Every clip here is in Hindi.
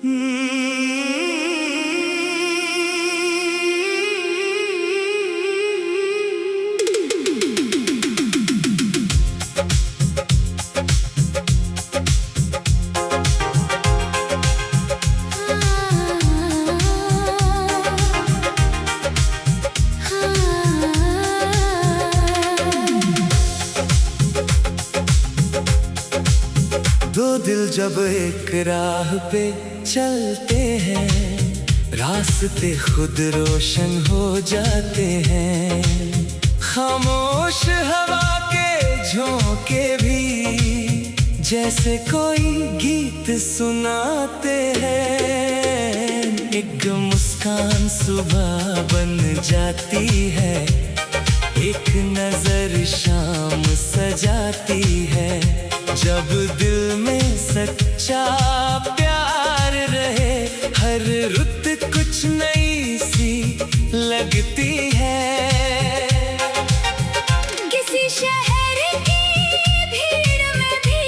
दो दिल जब एक राह पे चलते हैं, रास्ते खुद रोशन हो जाते हैं। खामोश हवा के झोंके भी जैसे कोई गीत सुनाते हैं। एक मुस्कान सुबह बन जाती है, एक नजर शाम सजाती है। जब दिल में सच्चा प्यार रहे, हर रुत कुछ नई सी लगती है। किसी शहर की भीड़ में भी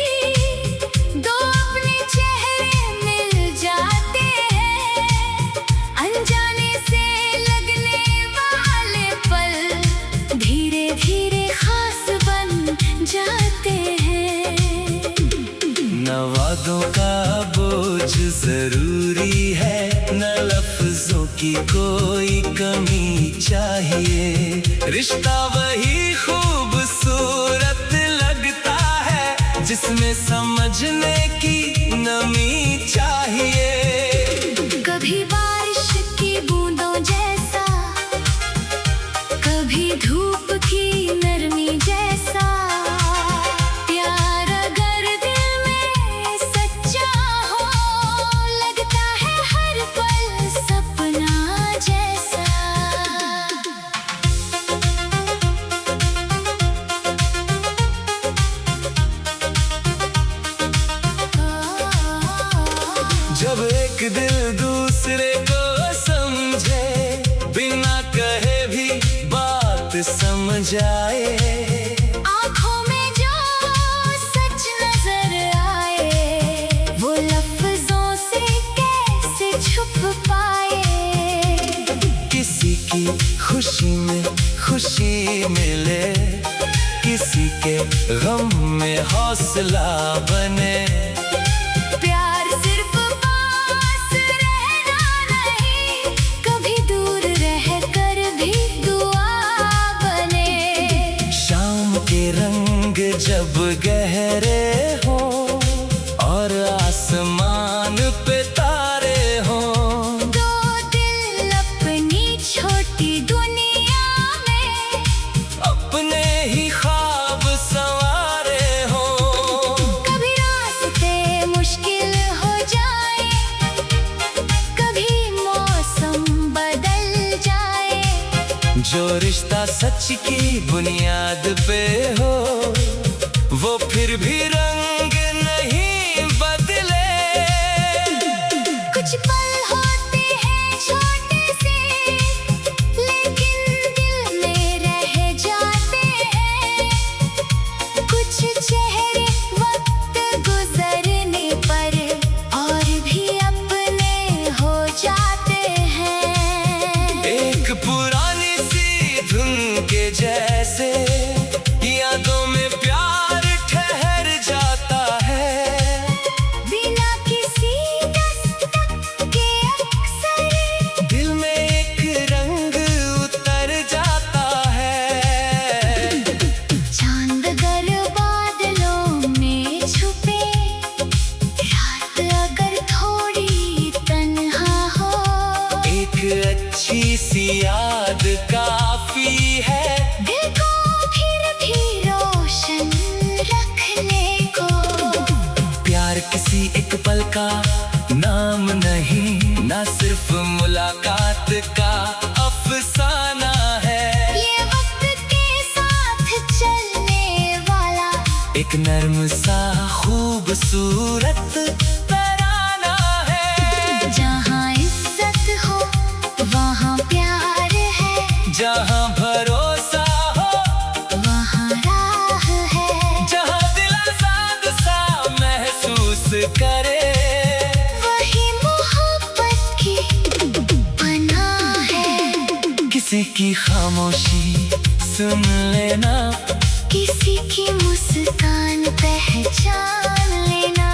दो अपने चेहरे मिल जाते हैं। अनजाने से लगने वाले पल धीरे धीरे खास बन जाते हैं। न वादों का बोझ जरूरी है, न लफ्जों की कोई कमी चाहिए। रिश्ता वही खूबसूरत लगता है जिसमें समझने की नमी चाहिए। कभी बारिश की बूंदों जैसा, कभी धूप की नरमी जैसा। जब एक दिल दूसरे को समझे, बिना कहे भी बात समझ आए। आँखों में जो सच नजर आए, वो लफ्जों से कैसे छुप पाए। किसी की खुशी में खुशी मिले, किसी के गम में हौसला बने। प्यार सिर्फ पास रहना नहीं, कभी दूर रहकर भी दुआ बने। शाम के रंग जब गहरे हो और आसमान पे तारे हो, दो दिल अपनी छोटी दुनिया में अपने ही ख्वाब संवारे हो। कभी रास्ते मुश्किल हो जाए, कभी मौसम बदल जाए। जो रिश्ता सच की बुनियाद पे हो, वो फिर भी रंग नहीं बदले। कुछ पल होते हैं छोटे से, लेकिन दिल में रह जाते हैं। कुछ चेहरे वक्त गुजरने पर और भी अपने हो जाते हैं। एक पुरानी सी धुन के जैसे यादों में प्यार ठहर जाता है। बिना किसी दस्तक के अक्सर दिल में एक रंग उतर जाता है। चांद अगर बादलों में छुपे, रात अगर थोड़ी तन्हा हो, एक अच्छी सी याद काफी है। दिल को फिर भी रोशन रखने को। प्यार किसी एक पल का नाम नहीं, ना सिर्फ मुलाकात का अफसाना है। ये वक्त के साथ चलने वाला एक नर्म सा खूबसूरत तराना है। जहाँ इज्जत हो वहाँ प्यार है, जहाँ भरोसा हो वहाँ राह है। जहाँ दिल आजाद सा महसूस करे, वही किसी की खामोशी सुन लेना, किसी की मुस्कान पहचान लेना,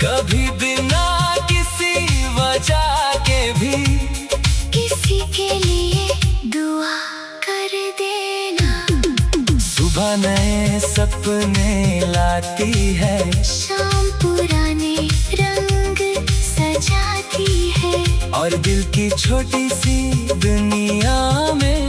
कभी बिना किसी वजह के भी किसी के लिए दुआ कर देना। सुबह नए सपने लाती है, शाम पुराने रंग सजाती है, और दिल की छोटी सी दुनिया में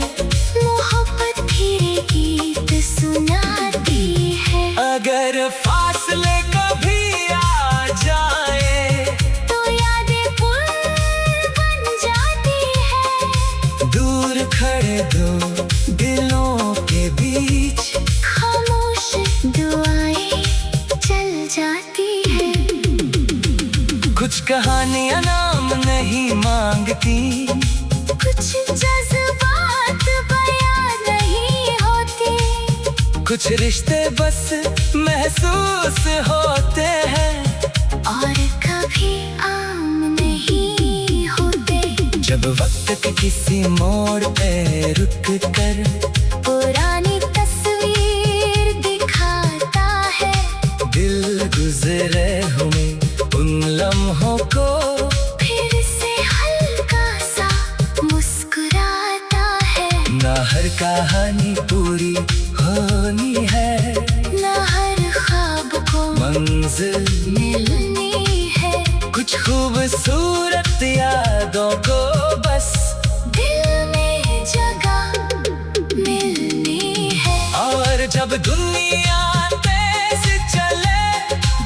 मोहब्बत फिर गीत सुनाती है। अगर फासले कभी आ जाए तो यादें पुल बन जाती है, दूर खड़े दो दिलों के बीच खामोश दुआएं चल जाती है। कुछ कहानियां नाम नहीं मांगती, कुछ जज्बात बयां नहीं होते, कुछ रिश्ते बस महसूस होते हैं, और कभी आम नहीं होते। जब वक्त के किसी मोड़ पे रुक कर पुरानी तस्वीर दिखाता है, दिल गुजरे हुए उन लम्हों को फिर से हल्का सा मुस्कुराता है। ना हर कहानी पूरी होनी है, ना हर ख्वाब को मंजिल मिलनी है, कुछ खूबसूरत यादों को बस दिल में जगह मिलनी है। और जब दुनिया तेज चले,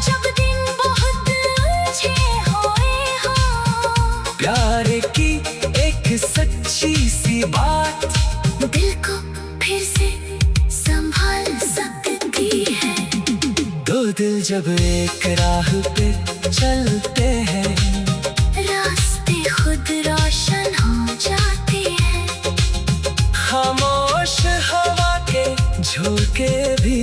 जब दिन बहुत अच्छे होए हो, प्यार की एक सच्ची सी बात दिल को फिर से संभाल सकती है। दो दिल जब एक राह पे चलते हैं, रास्ते खुद रोशन हो जाते हैं, खामोश हवा के झोंके भी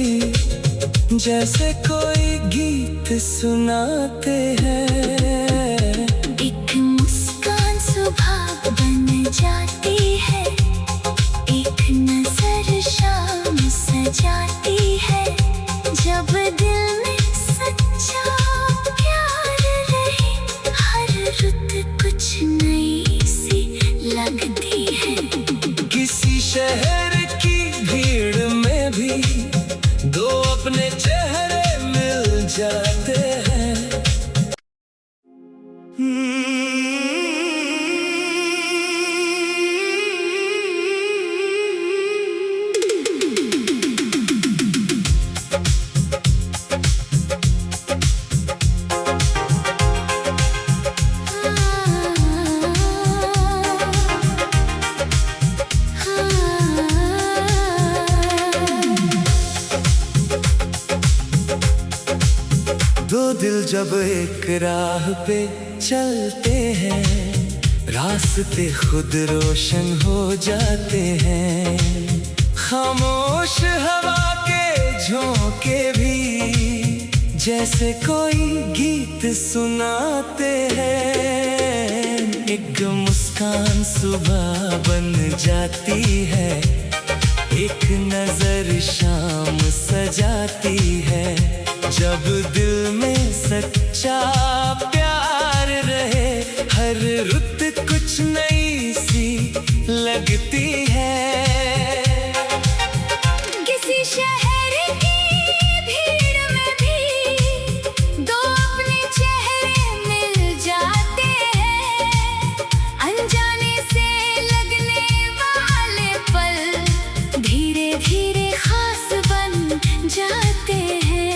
जैसे कोई गीत सुनाते हैं। एक मुस्कान सुबह बन जाती है, एक नजर शाम सजाती है, जब दिल में सच्चा प्यार रहे, हर रुत कुछ नई सी लगती है। किसी शहर की भीड़ में भी दो अपने चेहरे मिल जाते हैं। दो दिल जब एक राह पे चलते हैं, रास्ते खुद रोशन हो जाते हैं, खामोश हवा के झोंके भी जैसे कोई गीत सुनाते हैं। एक मुस्कान सुबह बन जाती है, एक नजर शाम सजाती है, जब दिल में सच्चा प्यार रहे, हर रुत कुछ नई सी लगती है। किसी शहर की भीड़ में भी दो अपने चेहरे मिल जाते हैं, अनजाने से लगने वाले पल धीरे धीरे खास बन जाते हैं।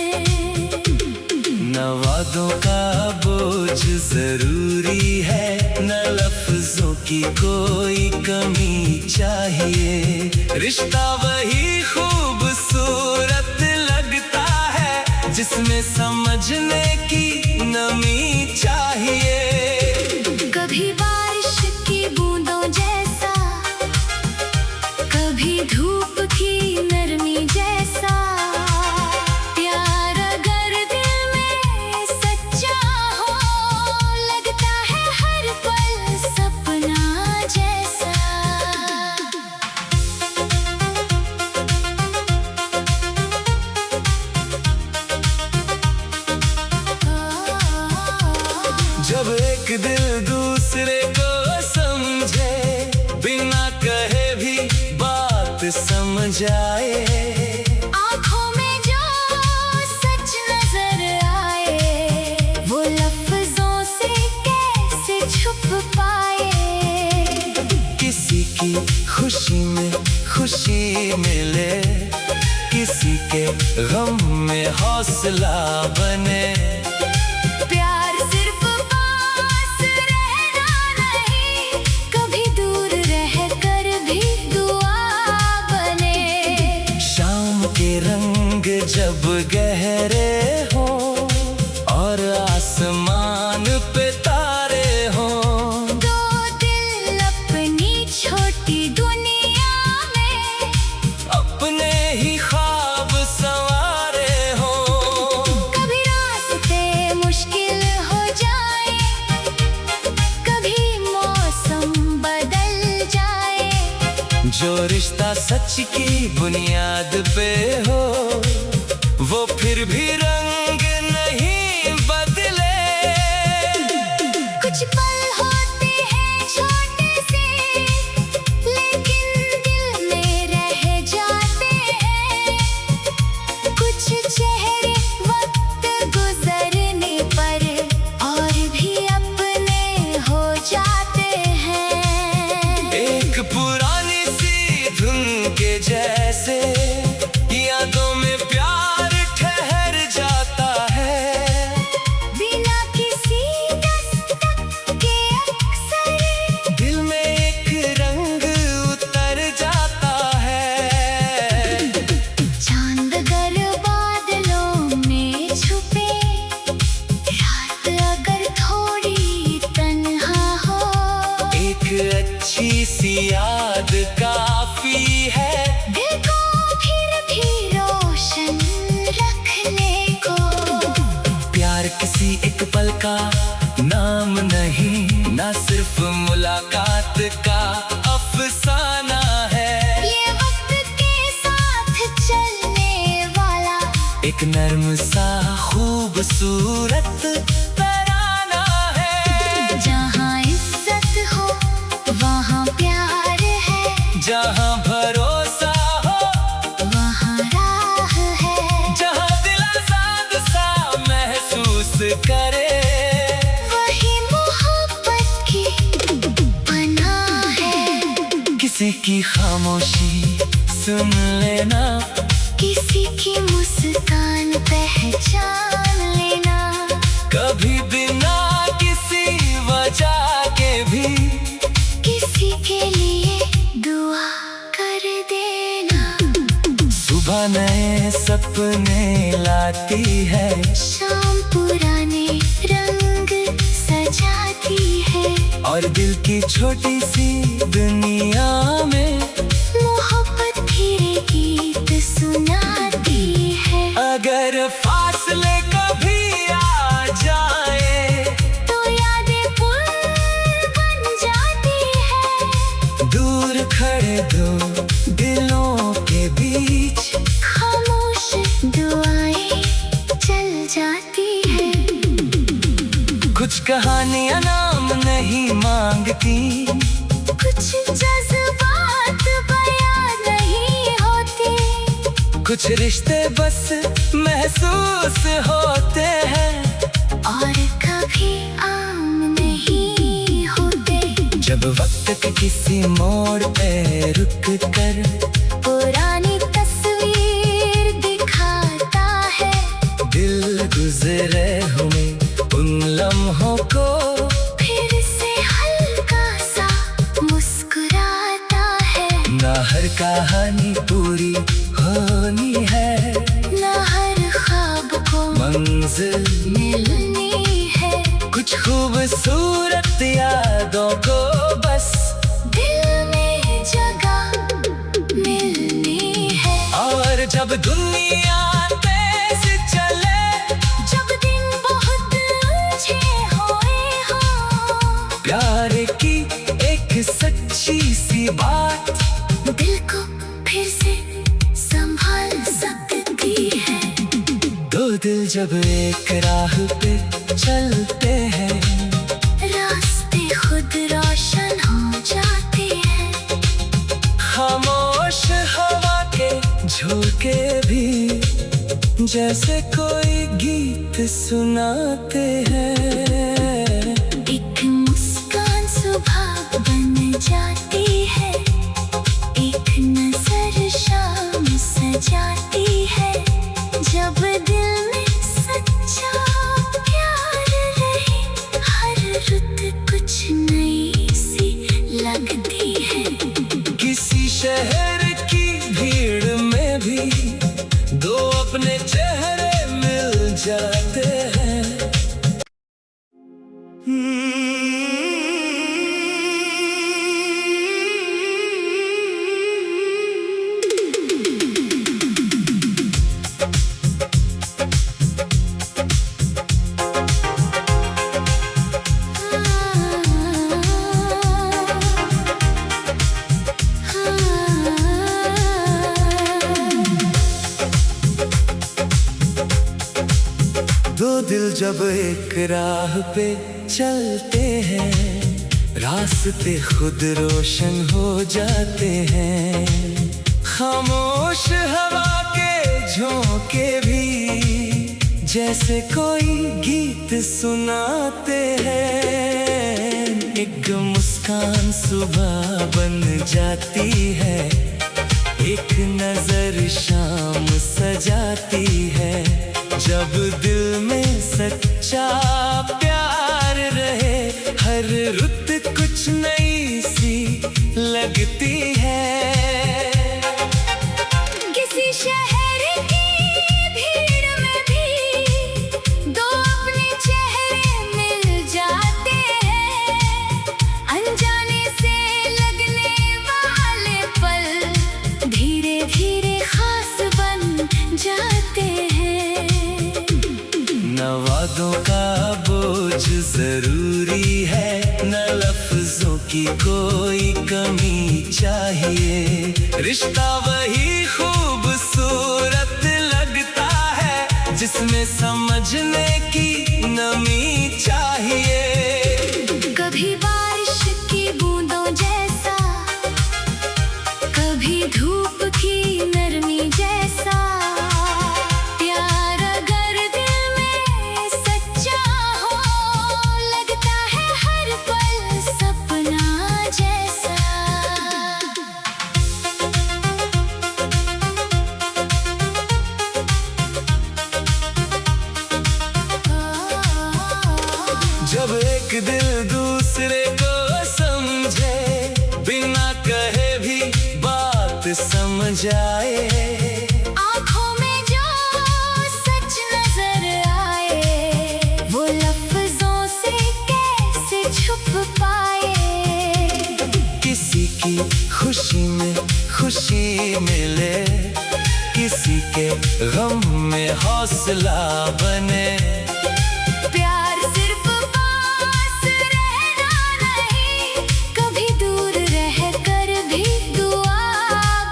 न वादों का बोझ जरूरी है, न लफ्जों की कोई कमी चाहिए, रिश्ता वही खूबसूरत लगता है जिसमें समझने की नमी चाहिए। कभी बारिश की बूंदों जैसा, कभी धूप की नरमी जैसा, प्यार अगर दिल में सच्चा हो, लगता है हर पल सपना जैसा। जब एक दिल दूसरे को समझे, बिना कहे भी बात समझ आए। आँखों में जो सच नजर आए, वो लफ्जों से कैसे छुप पाए। किसी की खुशी में खुशी मिले, किसी के गम में हौसला बने। प्यार सिर्फ पास रहना नहीं, कभी दूर रहकर भी दुआ बने। शाम के रंग जब गहरे हो और आसमान पे तारे हो, दो दिल अपनी छोटी दुनिया में अपने ही ख्वाब संवारे हो। कभी रास्ते मुश्किल हो जाए, कभी मौसम बदल जाए। जो रिश्ता सच की बुनियाद पे हो, वो फिर भी रंग नहीं बदले। कुछ पल होते हैं छोटे से, लेकिन दिल में रह जाते हैं। कुछ चेहरे वक्त गुजरने पर और भी अपने हो जाते हैं। एक पुरानी सी धुन के जैसे यादों में प्यार ठहर जाता है। बिना किसी दस्तक के अक्सर दिल में एक रंग उतर जाता है। चांद अगर बादलों में छुपे, रात अगर थोड़ी तन्हा हो, एक अच्छी सी याद काफी है। दिल को फिर भी रोशन रखने को। प्यार किसी एक पल का नाम नहीं, ना सिर्फ मुलाकात का अफसाना है। ये वक्त के साथ चलने वाला एक नर्म सा खूबसूरत तराना है। जहाँ इज्जत हो वहाँ प्यार है, जहाँ भरोसा हो, वहाँ राह है। जहाँ दिल आजाद सा महसूस करे, वही मोहब्बत की पनाह है। किसी की खामोशी सुन लेना, किसी की मुस्कान पहचान लेना। कभी बिना किसी वजह के भी किसी के लिए दुआ कर देना। सुबह नए सपने लाती है, शाम पुराने रंग सजाती है। और दिल की छोटी सी दुनिया में मोहब्बत फिर गीत सुनाती है। अगर फासले कभी आ जाए, तो यादें पुल बन जाती है। दूर खड़े दो दिलों के बीच खामोश दुआएं चल जाती है। कुछ कहानियां नाम नहीं मांगती, कुछ जज्बात बयां नहीं होते। कुछ रिश्ते बस महसूस होते हैं और कभी आम नहीं होते। जब वक्त के किसी मोड़ पे रुक कर पुरानी तस्वीर दिखाता है, दिल गुजरे हुए उन लम्हों को फिर से हल्का सा मुस्कुराता है। ना हर कहानी पूरी होनी है, ना हर ख्वाब को मंजिल मिलनी है। कुछ खूबसूरत यादों को बस दिल में जगह मिलनी है। और जब दुनिया तेज चले, जब दिन बहुत अच्छे होए हो, प्यार की एक सच्ची सी बात दिल को फिर से संभाल सकती है। दो दिल जब एक राह पे चलते हैं, जैसे कोई गीत सुनाते हैं। एक मुस्कान सुबह बन जाती है, एक नजर शाम सजाती है। जब दिल में सच्चा प्यार रहे, हर रुत कुछ नई सी लगती है। किसी शहर की भीड़ में भी दो अपने चेहरे मिल जाते हैं। दो दिल जब एक राह पे चलते हैं, रास्ते खुद रोशन हो जाते हैं। खामोश हवा के झोंके भी जैसे कोई गीत सुनाते हैं। एक मुस्कान सुबह बन जाती है, एक नजर शाम सजाती है। जब दिल में सच्चा प्यार रहे, हर रुत कुछ नई सी लगती है। किसी शहर की भीड़ में भी दो अपने चेहरे मिल जाते हैं। अनजाने से लगने वाले पल धीरे धीरे खास बन जाते हैं। न वादों का बोझ जरूरी है, न लफ्जों की कोई कमी चाहिए। रिश्ता वही खूबसूरत लगता है, जिसमें समझने की नमी चाहिए। कभी बारिश की बूंदों जैसा, कभी धूप की नरमी जैसा। प्यार अगर दिल में सच्चा हो, लगता है हर पल सपना जैसा। जब एक दिल दूसरे को समझे, बिना कहे भी बात समझ आए। आँखों में जो सच नजर आए, वो लफ्जों से कैसे छुप पाए। किसी की खुशी में खुशी मिले, किसी के गम में हौसला बने। प्यार सिर्फ पास रहना नहीं, कभी दूर रह कर भी दुआ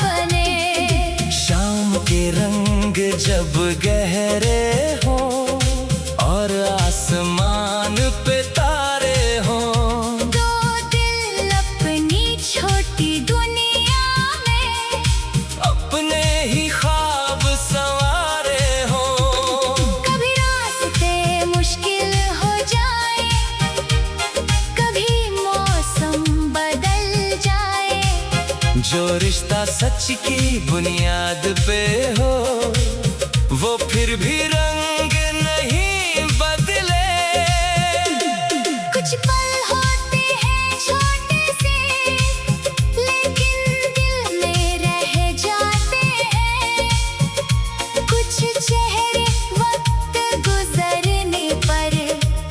बने। शाम के रंग जब गहरे हो और आसमान पे तारे हो, दो दिल अपनी छोटी दुनिया में अपने ही ख्वाब संवारे हो। कभी रास्ते मुश्किल हो जाए, कभी मौसम बदल जाए। जो रिश्ता सच की बुनियाद पे हो, वो फिर भी रंग नहीं बदले। कुछ पल होते हैं छोटे से, लेकिन दिल में रह जाते हैं। कुछ चेहरे वक्त गुजरने पर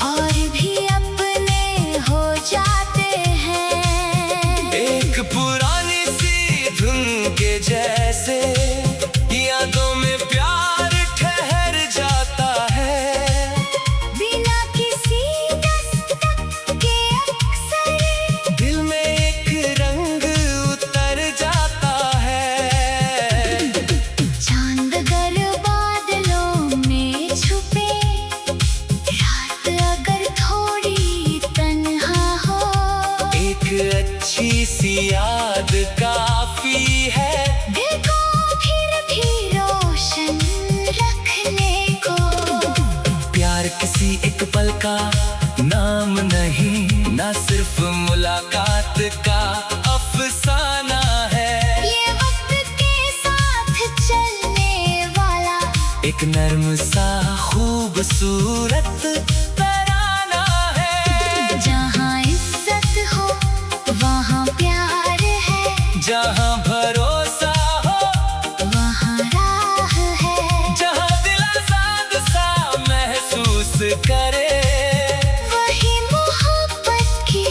और भी अपने हो जाते हैं। एक पुरानी सी धुन के जैसे यादों में प्यार ठहर जाता है। बिना किसी दस्तक ना सिर्फ मुलाकात का अफसाना है, ये वक्त के साथ चलने वाला एक नर्म सा खूबसूरत तराना है। जहाँ इज्जत हो वहाँ प्यार है, जहाँ भरोसा हो वहाँ राह है, जहाँ दिल आजाद सा महसूस करे वही मोहब्बत की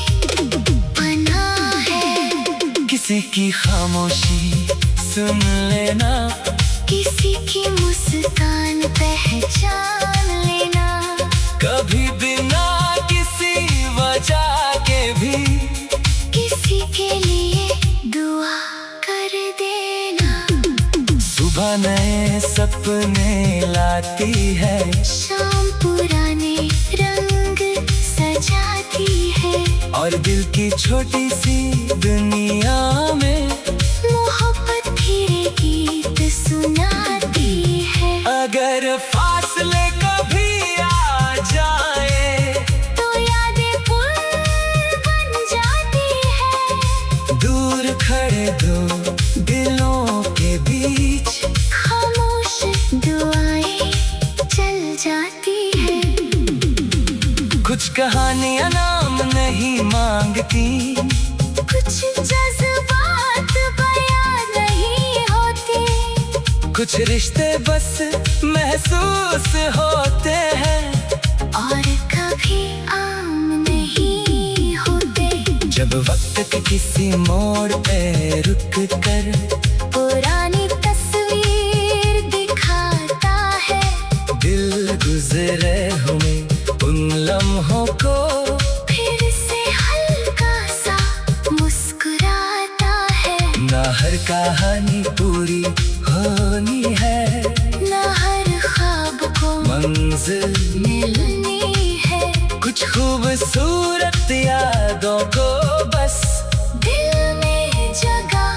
पनाह है। किसी की खामोशी सुन लेना, किसी की मुस्कान पहचान लेना, कभी बिना किसी वजह के भी किसी के लिए दुआ कर देना। सुबह नए सपने लाती है, शाम पुराने रंग सजाती है, और दिल की छोटी सी दुनिया में मोहब्बत फिर गीत सुनाती है। अगर फासले कभी आ जाए तो यादें पुल बन जाती है, दूर खड़े दो दिलों के बीच खामोश दुआएं चल जाती है। कुछ कहानियां नाम नहीं मांगती, कुछ जज्बात बयां नहीं होते, कुछ रिश्ते बस महसूस होते हैं, और कभी आम नहीं होते। जब वक्त के किसी मोड़ पे रुक कर पुरानी तस्वीर दिखाता है, दिल गुजरे हुए उन लम्हों को फिर से हल्का सा मुस्कुराता है। ना हर कहानी पूरी होनी है, ना हर ख्वाब को मंजिल मिलनी है, कुछ खूबसूरत यादों को बस दिल में जगह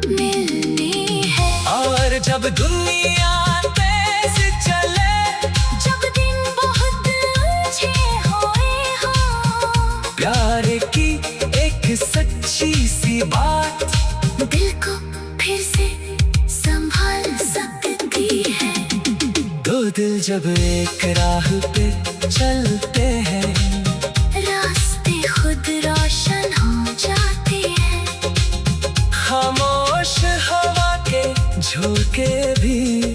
मिलनी है। और जब दुनिया तेज चले, जब दिन बहुत अच्छे हुए हो, प्यार की एक सच्ची सी बात दिल को फिर से संभाल सकती है। दो दिल जब एक राह पे चलते हैं, रास्ते खुद रोशन हो जाते हैं, खामोश हवा के झोंके भी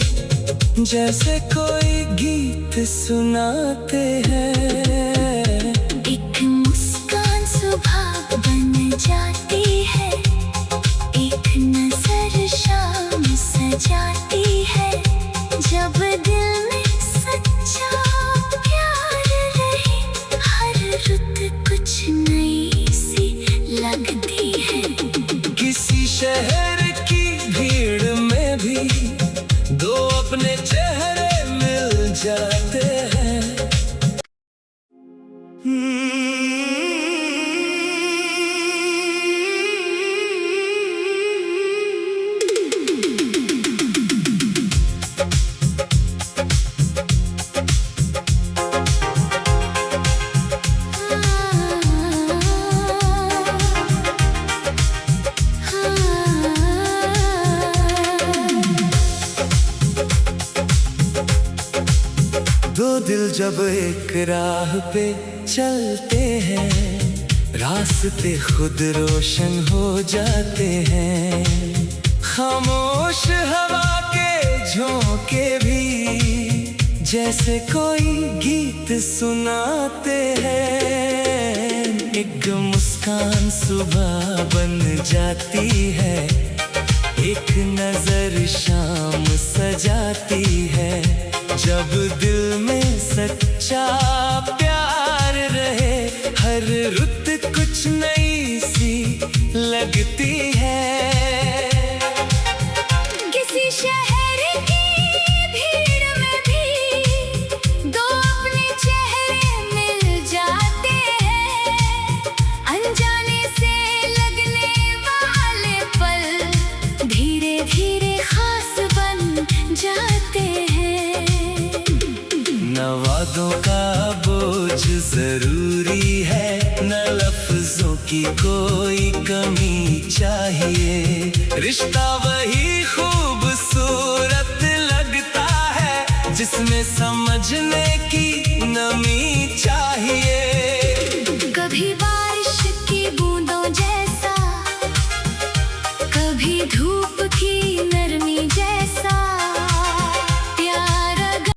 जैसे कोई गीत सुनाते हैं। एक मुस्कान सुबह बन जाती है, एक नजर शाम सजाती है, जब दिल में सच्चा प्यार रहे, हर रुत कुछ नई सी लगती है। किसी शहर की भीड़ में भी दो अपने चेहरे मिल जाते हैं। दो दिल जब एक राह पे चलते हैं, रास्ते खुद रोशन हो जाते हैं, खामोश हवा के झोंके भी जैसे कोई गीत सुनाते हैं। एक मुस्कान सुबह बन जाती है, एक नजर शाम सजाती है, जब दिल में सच्चा प्यार रहे, हर रुत कुछ नई सी लगती है। किसी शहर की भीड़ में भी दो अपने चेहरे मिल जाते हैं, अनजाने से लगने वाले पल धीरे धीरे खास बन जाते हैं। न वादों का बोझ जरूरी है, न लफ्जों की कोई कमी चाहिए। रिश्ता वही खूबसूरत लगता है जिसमें समझने की नमी